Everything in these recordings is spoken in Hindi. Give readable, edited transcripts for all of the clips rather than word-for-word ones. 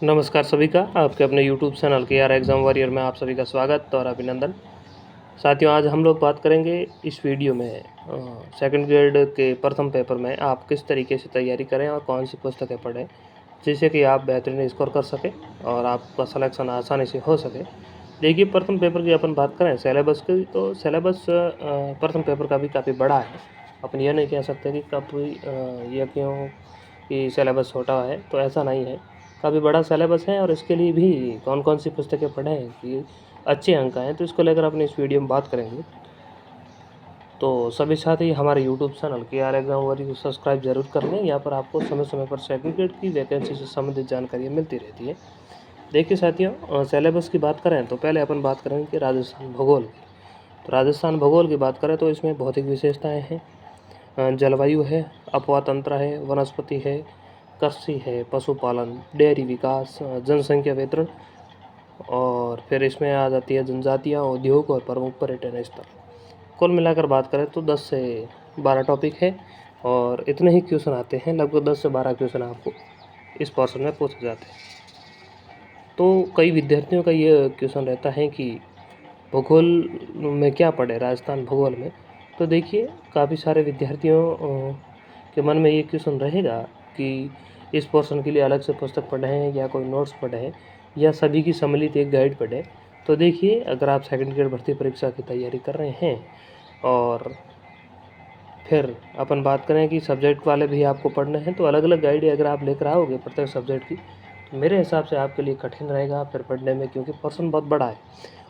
नमस्कार सभी का आपके अपने YouTube चैनल के आर एग्ज़ाम वॉरियर में आप सभी का स्वागत और अभिनंदन। साथियों, आज हम लोग बात करेंगे इस वीडियो में सेकंड ग्रेड के प्रथम पेपर में आप किस तरीके से तैयारी करें और कौन सी पुस्तकें पढ़ें जिससे कि आप बेहतरीन स्कोर कर सकें और आपका सिलेक्शन आसानी से हो सके। देखिए, प्रथम पेपर की अपन बात करें सिलेबस की, तो सिलेबस प्रथम पेपर का भी काफ़ी बड़ा है। अपन ये नहीं कह सकते कि काफ़ी ये क्यों कि सिलेबस छोटा है, तो ऐसा नहीं है। काफ़ी बड़ा सिलेबस है और इसके लिए भी कौन कौन सी पुस्तकें पढ़ें कि अच्छे अंक आएँ, तो इसको लेकर अपने इस वीडियो में बात करेंगे। तो सभी साथी हमारे यूट्यूब चैनल के आर एग्ज़ाम वॉरियर को सब्सक्राइब जरूर कर लें। यहाँ पर आपको समय समय पर सेकंड ग्रेड की वैकेंसी से संबंधित जानकारियाँ मिलती रहती है। देखिए साथियों, सिलेबस की बात करें तो पहले अपन बात करेंगे कि राजस्थान भूगोल। तो राजस्थान भूगोल की बात करें तो इसमें भौतिक विशेषताएँ हैं, जलवायु है, अपवाह तंत्र है, वनस्पति है, कृषि है, पशुपालन, डेयरी विकास, जनसंख्या वितरण और फिर इसमें आ जाती है जनजातियाँ, उद्योग और प्रमुख पर्यटन स्थल। कुल मिलाकर बात करें तो 10 से 12 टॉपिक है और इतने ही क्वेश्चन आते हैं। लगभग 10 से 12 क्वेश्चन आपको इस पोर्शन में पूछे जाते हैं। तो कई विद्यार्थियों का ये क्वेश्चन रहता है कि भूगोल में क्या पढ़े, राजस्थान भूगोल में। तो देखिए, काफ़ी सारे विद्यार्थियों के मन में ये क्वेश्चन रहेगा कि इस पोर्शन के लिए अलग से पुस्तक पढ़ें या कोई नोट्स पढ़ें या सभी की सम्मिलित एक गाइड पढ़ें। तो देखिए, अगर आप सेकंड ग्रेड भर्ती परीक्षा की तैयारी कर रहे हैं और फिर अपन बात करें कि सब्जेक्ट वाले भी आपको पढ़ने हैं, तो अलग अलग गाइड अगर आप लेकर आओगे प्रत्येक सब्जेक्ट की, तो मेरे हिसाब से आपके लिए कठिन रहेगा फिर पढ़ने में, क्योंकि पोर्शन बहुत बड़ा है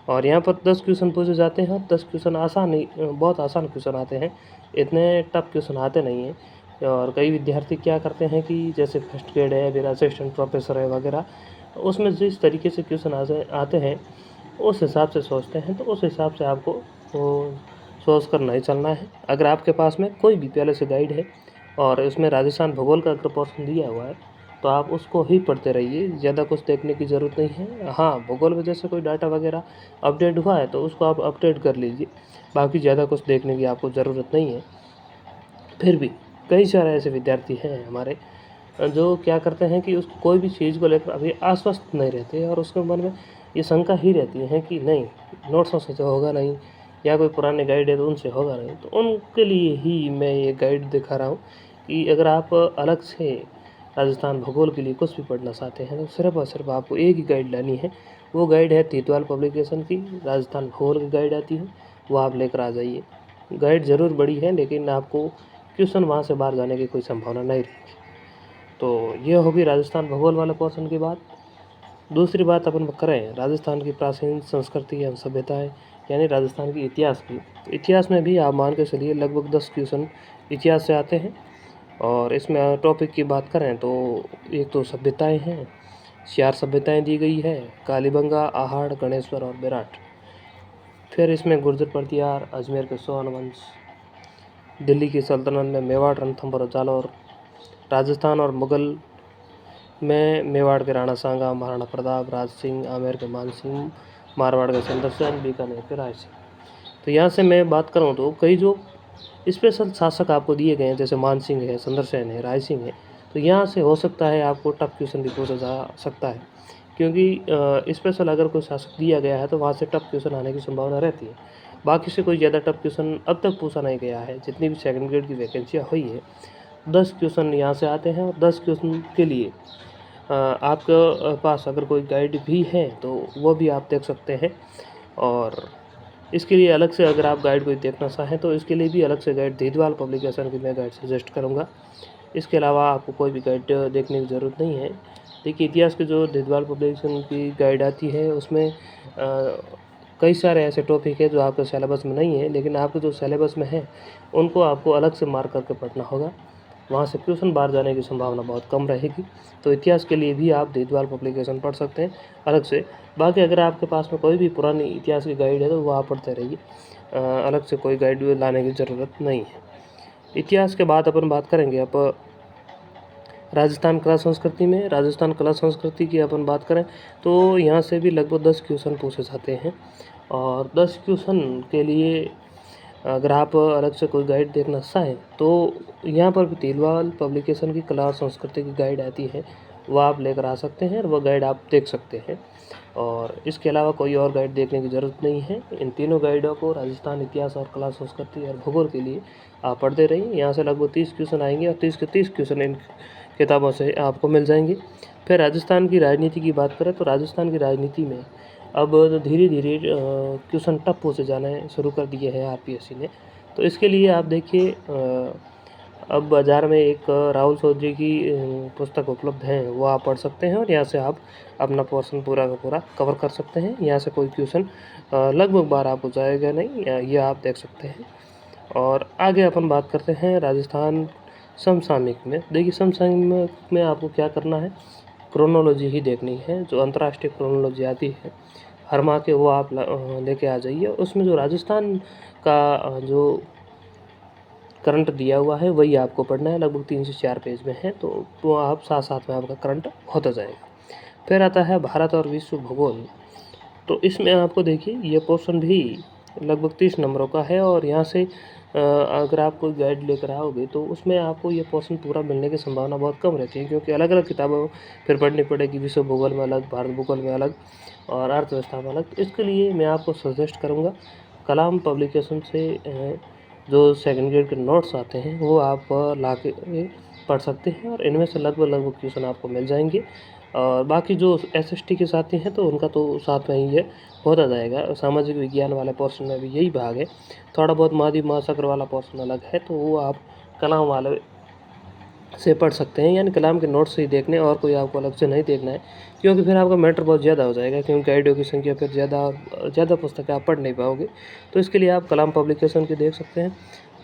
और यहाँ पर 10 क्वेश्चन पूछे जाते हैं। 10 क्वेश्चन आसान नहीं, बहुत आसान क्वेश्चन आते हैं, इतने टफ क्वेश्चन आते नहीं हैं। और कई विद्यार्थी क्या करते हैं कि जैसे फर्स्ट ग्रेड है, फिर असिस्टेंट प्रोफेसर है वगैरह, उसमें जिस तरीके से क्वेश्चन आते हैं उस हिसाब से सोचते हैं, तो उस हिसाब से आपको सोच कर नहीं चलना है। अगर आपके पास में कोई भी पहले से गाइड है और इसमें राजस्थान भूगोल का अगर पोर्शन दिया हुआ है तो आप उसको ही पढ़ते रहिए, ज़्यादा कुछ देखने की ज़रूरत नहीं है। हाँ, भूगोल में जैसे कोई डाटा वगैरह अपडेट हुआ है तो उसको आप अपडेट कर लीजिए, बाकी ज़्यादा कुछ देखने की आपको ज़रूरत नहीं है। फिर भी कई सारे ऐसे विद्यार्थी हैं हमारे जो क्या करते हैं कि उस कोई भी चीज़ को लेकर अभी आश्वस्त नहीं रहते और उसके मन में ये शंका ही रहती है कि नहीं, नोट्सों से तो होगा नहीं या कोई पुराने गाइड है तो उनसे होगा नहीं। तो उनके लिए ही मैं ये गाइड दिखा रहा हूँ कि अगर आप अलग से राजस्थान भूगोल के लिए कुछ भी पढ़ना चाहते हैं तो सिर्फ और सिर्फ आपको एक ही गाइड लानी है। वो गाइड है तीतवाल पब्लिकेशन की, राजस्थान भूगोल की गाइड आती है, वो आप लेकर आ जाइए। गाइड ज़रूर बड़ी है लेकिन आपको क्वेश्चन वहाँ से बाहर जाने की कोई संभावना नहीं रहेगी। तो ये होगी राजस्थान भूगोल वाले पोर्शन की बात। दूसरी बात अपन करें राजस्थान की प्राचीन संस्कृति एवं सभ्यताएं, यानी राजस्थान की इतिहास की। तो इतिहास में भी आप मान के चलिए लगभग 10 क्वेश्चन इतिहास से आते हैं और इसमें टॉपिक की बात करें तो एक तो सभ्यताएं हैं, 4 सभ्यताएं दी गई है, कालीबंगा, आहड़, गणेश्वर और बेराट। फिर इसमें गुर्जर प्रतिहार, अजमेर के सोन वंश, दिल्ली की सल्तनत में मेवाड़, रणथंभौर और जालौर, राजस्थान और मुगल में मेवाड़ के राणा सांगा, महाराणा प्रताप, राज सिंह, आमेर के मान सिंह, मारवाड़ के सुंदर सेन, बीकानेर के राय सिंह। तो यहाँ से मैं बात करूँ तो कई जो स्पेशल शासक आपको दिए गए हैं, जैसे मान सिंह है, सुंदर सेन है, राय सिंह है, तो यहाँ से हो सकता है आपको टफ क्वेश्चन भी पूछा जा सकता है, क्योंकि स्पेशल अगर कोई शासक दिया गया है तो वहाँ से टफ क्वेश्चन आने की संभावना रहती है। बाकी से कोई ज़्यादा टफ क्वेश्चन अब तक पूछा नहीं गया है। जितनी भी सेकंड ग्रेड की वैकेंसियाँ हुई है 10 क्वेश्चन यहाँ से आते हैं और 10 क्वेश्चन के लिए आपके पास अगर कोई गाइड भी है तो वो भी आप देख सकते हैं। और इसके लिए अलग से अगर आप गाइड कोई देखना चाहें तो इसके लिए भी अलग से गाइड देदवाल पब्लिकेशन की मैं गाइड सजेस्ट करूँगा। इसके अलावा आपको कोई भी गाइड देखने की ज़रूरत नहीं है। देखिए, इतिहास की जो देदवाल पब्लिकेशन की गाइड आती है उसमें कई सारे ऐसे टॉपिक है जो आपके सिलेबस में नहीं है, लेकिन आपके जो सिलेबस में है उनको आपको अलग से मार्क करके पढ़ना होगा। वहाँ से क्वेश्चन बाहर जाने की संभावना बहुत कम रहेगी। तो इतिहास के लिए भी आप देदवाल पब्लिकेशन पढ़ सकते हैं अलग से। बाकी अगर आपके पास में कोई भी पुरानी इतिहास की गाइड है तो वो आप पढ़ते रहिए, अलग से कोई गाइड लाने की ज़रूरत नहीं है। इतिहास के बाद अपन बात करेंगे अब राजस्थान कला संस्कृति में। राजस्थान कला संस्कृति की अपन बात करें तो यहाँ से भी लगभग 10 क्वेश्चन पूछे जाते हैं और 10 क्वेश्चन के लिए अगर आप अलग से कोई गाइड देखना चाहें तो यहाँ पर भी देदवाल पब्लिकेशन की कला और संस्कृति की गाइड आती है वह आप लेकर आ सकते हैं और वह गाइड आप देख सकते हैं। और इसके अलावा कोई और गाइड देखने की ज़रूरत नहीं है। इन तीनों गाइडों को राजस्थान इतिहास और कला संस्कृति और भूगोल के लिए आप पढ़ते रहिए। यहाँ से लगभग 30 क्वेश्चन आएंगे और 30 के 30 क्वेश्चन इन किताबों से आपको मिल जाएंगे। फिर राजस्थान की राजनीति की बात करें तो राजस्थान की राजनीति में अब धीरे धीरे क्वेश्चन टफ होते जाने शुरू कर दिए हैं आरपीएससी ने। तो इसके लिए आप देखिए अब बाज़ार में एक राहुल चौधरी की पुस्तक उपलब्ध है, वो आप पढ़ सकते हैं और यहाँ से आप अपना पोर्शन पूरा का पूरा कवर कर सकते हैं। यहाँ से कोई क्वेश्चन लगभग बार आपको जाएगा नहीं, ये आप देख सकते हैं। और आगे अपन बात करते हैं राजस्थान समसामयिक में। देखिए समसामयिक में आपको क्या करना है, क्रोनोलॉजी ही देखनी है। जो अंतर्राष्ट्रीय क्रोनोलॉजी आती है हर माह के, वो आप लेके आ जाइए। उसमें जो राजस्थान का जो करंट दिया हुआ है वही आपको पढ़ना है, लगभग 3 से 4 पेज में है, तो वो आप साथ साथ में आपका करंट होता जाएगा। फिर आता है भारत और विश्व भूगोल। तो इसमें आपको देखिए ये पोर्शन भी लगभग 30 नंबरों का है और यहाँ से अगर आप कोई गाइड लेकर आओगे तो उसमें आपको ये पोर्शन पूरा मिलने की संभावना बहुत कम रहती है, क्योंकि अलग अलग किताबें फिर पढ़नी पड़ेगी, विश्व भूगोल में अलग, भारत भूगोल में अलग और अर्थव्यवस्था में अलग। इसके लिए मैं आपको सजेस्ट करूँगा कलाम पब्लिकेशन से जो सेकंड ग्रेड के नोट्स आते हैं वो आप ला के पढ़ सकते हैं और इनमें से लगभग क्वेश्चन आपको मिल जाएंगे। और बाकी जो एसएसटी के साथी हैं तो उनका तो साथ में ही है, होता जाएगा। सामाजिक विज्ञान वाले पोर्शन में भी यही भाग है। थोड़ा बहुत मादी महासागर वाला पोर्शन अलग है, तो वो आप कलाम वाले से पढ़ सकते हैं, यानी कलाम के नोट्स से ही देखने, और कोई आपको अलग से नहीं देखना है, क्योंकि फिर आपका मैटर बहुत ज़्यादा हो जाएगा, क्योंकि गाइडों की संख्या फिर ज़्यादा पुस्तकें आप पढ़ नहीं पाओगे। तो इसके लिए आप कलाम पब्लिकेशन की देख सकते हैं।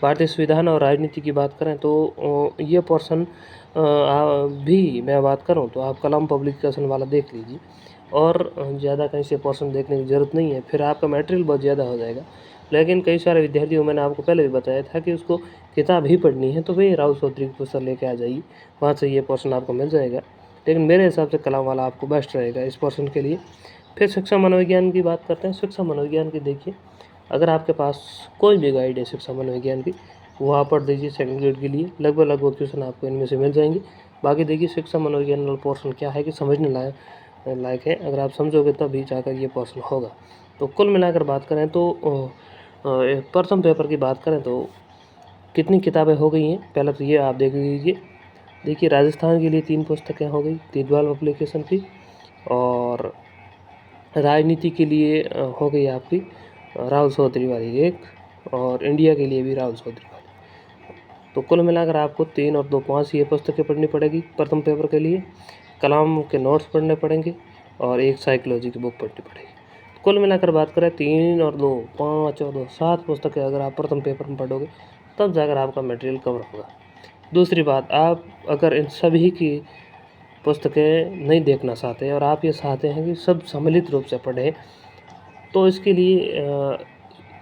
भारतीय संविधान और राजनीति की बात करें तो ये पोर्शन भी मैं बात करूं तो आप कलाम पब्लिकेशन वाला देख लीजिए, और ज़्यादा कहीं से पोर्शन देखने की ज़रूरत नहीं है, फिर आपका मटेरियल बहुत ज़्यादा हो जाएगा। लेकिन कई सारे विद्यार्थियों, मैंने आपको पहले भी बताया था कि उसको किताब ही पढ़नी है, तो वे राहुल चौधरी की पुस्तक लेके आ जाइए, वहाँ से ये पोर्शन आपको मिल जाएगा। लेकिन मेरे हिसाब से कलाम वाला आपको बेस्ट रहेगा इस पोर्शन के लिए। फिर शिक्षा मनोविज्ञान की बात करते हैं। शिक्षा मनोविज्ञान की देखिए, अगर आपके पास कोई भी गाइड है शिक्षा मनोविज्ञान की, वो आप पढ़ दीजिए सेकंड ग्रेड के लिए, लगभग क्वेश्चन आपको इनमें से मिल जाएंगे। बाकी देखिए शिक्षा मनोविज्ञान वाला पोर्शन क्या है कि समझने लायक है, अगर आप समझोगे तभी जाकर ये पोर्शन होगा। तो कुल मिलाकर बात करें तो प्रथम पेपर की बात करें तो कितनी किताबें हो गई हैं, पहले तो ये आप देख लीजिए। देखिए राजस्थान के लिए 3 पुस्तकें हो गई तीजवाल पब्लिकेशन की, और राजनीति के लिए हो गई आपकी राहुल चौधरी वाली एक, और इंडिया के लिए भी राहुल चौधरी वाली। तो कुल मिलाकर आपको 3 और 2 5 ये पुस्तकें पढ़नी पड़ेगी प्रथम पेपर के लिए। कलाम के नोट्स पढ़ने पड़ेंगे और एक साइकोलॉजी की बुक पढ़नी पड़ेगी। कुल मिलाकर बात करें 3 और 2 5 और 2 7 पुस्तकें अगर आप प्रथम पेपर में पढ़ोगे तब जाकर आपका मटेरियल कवर होगा। दूसरी बात, आप अगर इन सभी की पुस्तकें नहीं देखना चाहते और आप ये चाहते हैं कि सब सम्मिलित रूप से पढ़ें, तो इसके लिए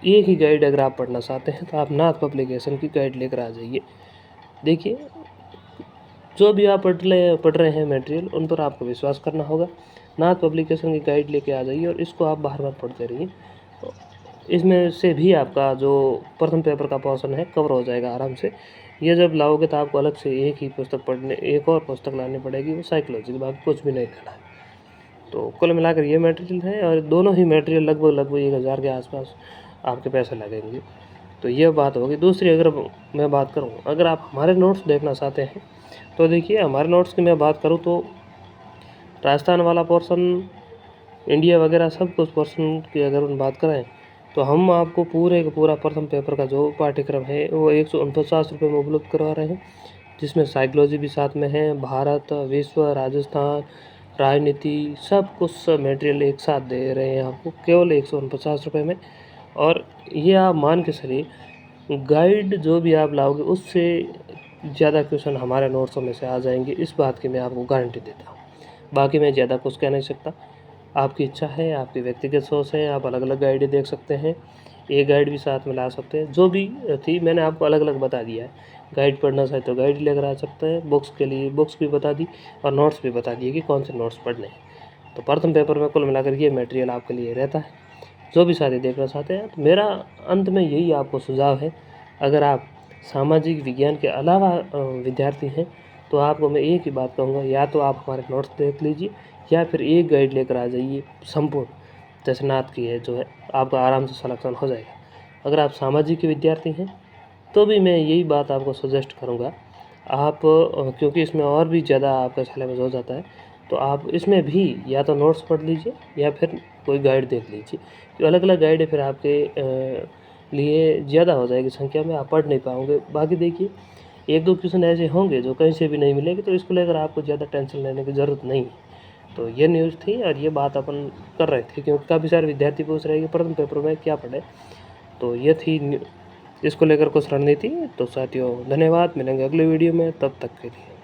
एक ही गाइड अगर आप पढ़ना चाहते हैं तो आप नाथ पब्लिकेशन की गाइड लेकर आ जाइए। देखिए जो भी आप पढ़ रहे हैं मटेरियल, उन पर आपको विश्वास करना होगा। नाथ पब्लिकेशन की गाइड लेके आ जाइए और इसको आप बार बार पढ़ते रहिए, तो इसमें से भी आपका जो प्रथम पेपर का पोर्शन है कवर हो जाएगा आराम से। ये जब लाओगे तो आपको अलग से एक और पुस्तक लानी पड़ेगी, वो साइकोलॉजी की, बाकी कुछ भी नहीं लेना है। तो कुल मिलाकर ये मटेरियल है, और दोनों ही मटेरियल लगभग 1000 के आसपास आपके पैसे लगेंगे। तो ये बात होगी। दूसरी अगर मैं बात करूँ, अगर आप हमारे नोट्स देखना चाहते हैं तो देखिए हमारे नोट्स की मैं बात करूँ तो राजस्थान वाला पोर्शन, इंडिया वगैरह सब कुछ पोर्शन की अगर हम बात करें तो हम आपको पूरे का पूरा प्रथम पेपर का जो पाठ्यक्रम है वो 149 रुपये में उपलब्ध करवा रहे हैं, जिसमें साइकोलॉजी भी साथ में है, भारत, विश्व, राजस्थान, राजनीति, सब कुछ मटेरियल एक साथ दे रहे हैं आपको केवल 149 रुपये में। और ये आप मान के चलिए गाइड जो भी आप लाओगे उससे ज़्यादा क्वेश्चन हमारे नोट्सों में से आ जाएंगे, इस बात की मैं आपको गारंटी देता हूँ। बाकी मैं ज़्यादा कुछ कह नहीं सकता, आपकी इच्छा है, आपकी व्यक्तिगत सोच है, आप अलग अलग गाइडें देख सकते हैं, एक गाइड भी साथ में ला सकते हैं। जो भी थी मैंने आपको अलग अलग बता दिया है। गाइड पढ़ना चाहे तो गाइड लेकर आ सकते हैं, बुक्स के लिए बुक्स भी बता दी और नोट्स भी बता दिए कि कौन से नोट्स पढ़ने हैं। तो प्रथम पेपर में कुल मिलाकर ये मटेरियल आपके लिए रहता है। जो भी साथी देखना चाहते हैं, तो मेरा अंत में यही आपको सुझाव है, अगर आप सामाजिक विज्ञान के अलावा विद्यार्थी हैं तो आपको मैं एक ही बात कहूँगा, या तो आप हमारे नोट्स देख लीजिए या फिर एक गाइड लेकर आ जाइए संपूर्ण, जैसे नाथ की है जो है, आपका आराम से सिलेक्शन हो जाएगा। अगर आप सामाजिक के विद्यार्थी हैं तो भी मैं यही बात आपको सजेस्ट करूँगा, आप क्योंकि इसमें और भी ज़्यादा आपका सिलेबस हो जाता है, तो आप इसमें भी या तो नोट्स पढ़ लीजिए या फिर कोई गाइड देख लीजिए। जो अलग अलग गाइड है फिर आपके लिए ज़्यादा हो जाएगी संख्या में, आप पढ़ नहीं पाओगे। बाकी देखिए, एक दो क्वेश्चन ऐसे होंगे जो कहीं से भी नहीं मिलेंगे, तो इसको लेकर आपको ज़्यादा टेंशन लेने की ज़रूरत नहीं है। तो ये न्यूज़ थी और ये बात अपन कर रहे थे, क्योंकि काफ़ी सारे विद्यार्थी पूछ रहे हैं कि प्रथम पेपर में क्या पढ़े। तो ये थी इसको लेकर कुछ रणनीति। तो साथियों धन्यवाद, मिलेंगे अगले वीडियो में, तब तक के लिए।